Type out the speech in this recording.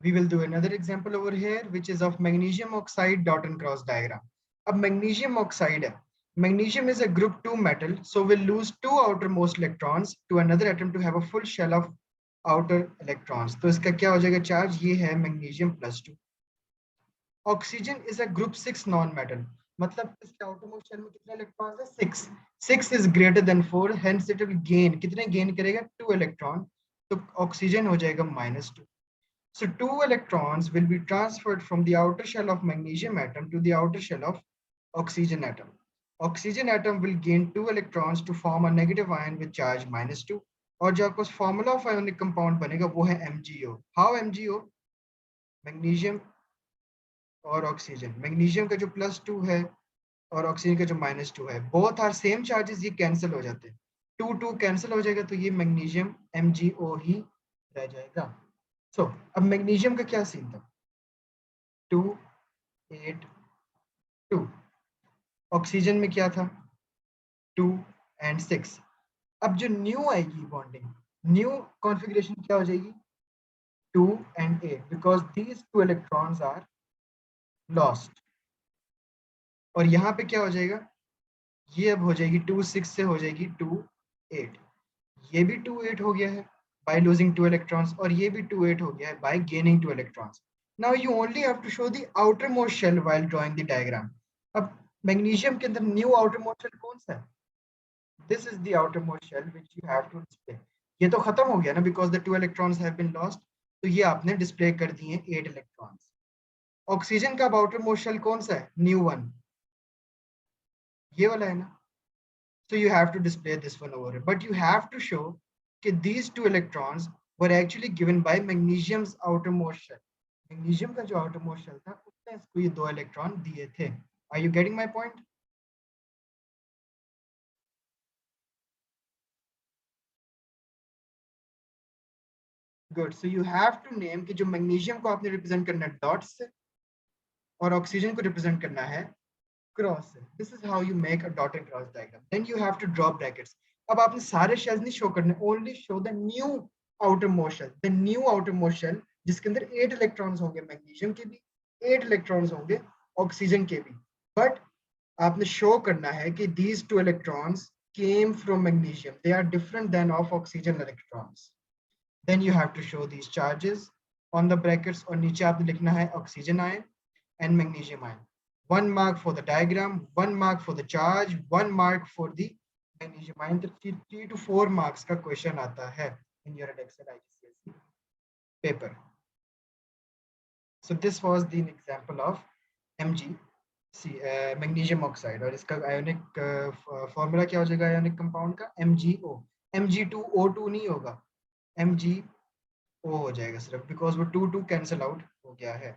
We will do another example over here, which is of magnesium oxide dot and cross diagram. अब magnesium oxide है. Magnesium is a group 2 metal, so we'll lose 2 outermost electrons to another atom to have a full shell of outer electrons. तो इसका क्या हो जाएगा charge? ये है magnesium +2. Oxygen is a group 6 non-metal. मतलब इसके outermost shell में कितने electrons है? 6. 6 is greater than 4, hence it will gain. कितने gain करेगा? 2 electron. तो oxygen हो जाएगा -2. So 2 electrons will be transferred from the outer shell of magnesium atom to the outer shell of oxygen atom. Oxygen atom will gain 2 electrons to form a negative ion with charge -2. और जो आपको formula of ionic compound बनेगा वो है MgO. How MgO? Magnesium और oxygen. Magnesium का जो +2 है और oxygen का जो -2 है, both are same charges, ये cancel हो जाते हैं. 2 cancel हो जाएगा तो ये magnesium MgO ही रह जाएगा. So, अब मैग्नीशियम का क्या सीन था? 2 8 2. ऑक्सीजन में क्या था? 2 and 6. अब जो न्यू आएगी बॉन्डिंग, न्यू कॉन्फ़िगरेशन क्या हो जाएगी? 2 and 8 because these 2 electrons are lost. और यहाँ पे क्या हो जाएगा? ये अब हो जाएगी 2 6 से हो जाएगी 2 8. ये भी 2 8 हो गया है by losing 2 electrons और ये भी 2 8 हो गया है by gaining 2 electrons. Now you only have to show the outermost shell while drawing the diagram. अब magnesium के अंदर new outermost shell कौन सा है? This is the outermost shell which you have to display. ये तो खत्म हो गया ना because the 2 electrons have been lost. तो ये आपने display कर दिए 8 electrons. ऑक्सीजन का outermost shell कौन सा है? New one. ये वाला है ना? So you have to display this one over here, but you have to show that these 2 electrons were actually given by magnesium's outermost shell. Magnesium का जो outermost shell था उसने इसको ये 2 electron दिए थे. Are you getting my point? Good. So you have to name कि जो magnesium को आपने represent करना है dots से और oxygen को represent करना है cross से. This is how you make a dot and cross diagram. Then you have to draw brackets. अब आपने सारे shells नहीं show करने, only show the new outermost shell. The new outermost shell जिसके अंदर 8 electrons होंगे magnesium के भी, 8 electrons होंगे oxygen के भी. But आपने show करना है कि these 2 electrons came from magnesium. They are different than of oxygen electrons. Then you have to show these charges on the brackets और नीचे आपने लिखना है oxygen ion and magnesium ion. 1 mark for the diagram, 1 mark for the charge, 1 mark for the magnesium ion. तो 3 to 4 marks का question आता है in your Edexcel IGCSE paper. So this was the example of magnesium oxide और इसका ionic formula क्या हो जाएगा ionic compound का? MgO. Mg2O2 नहीं होगा, MgO हो जाएगा सिर्फ because वो 2 cancel out हो गया है.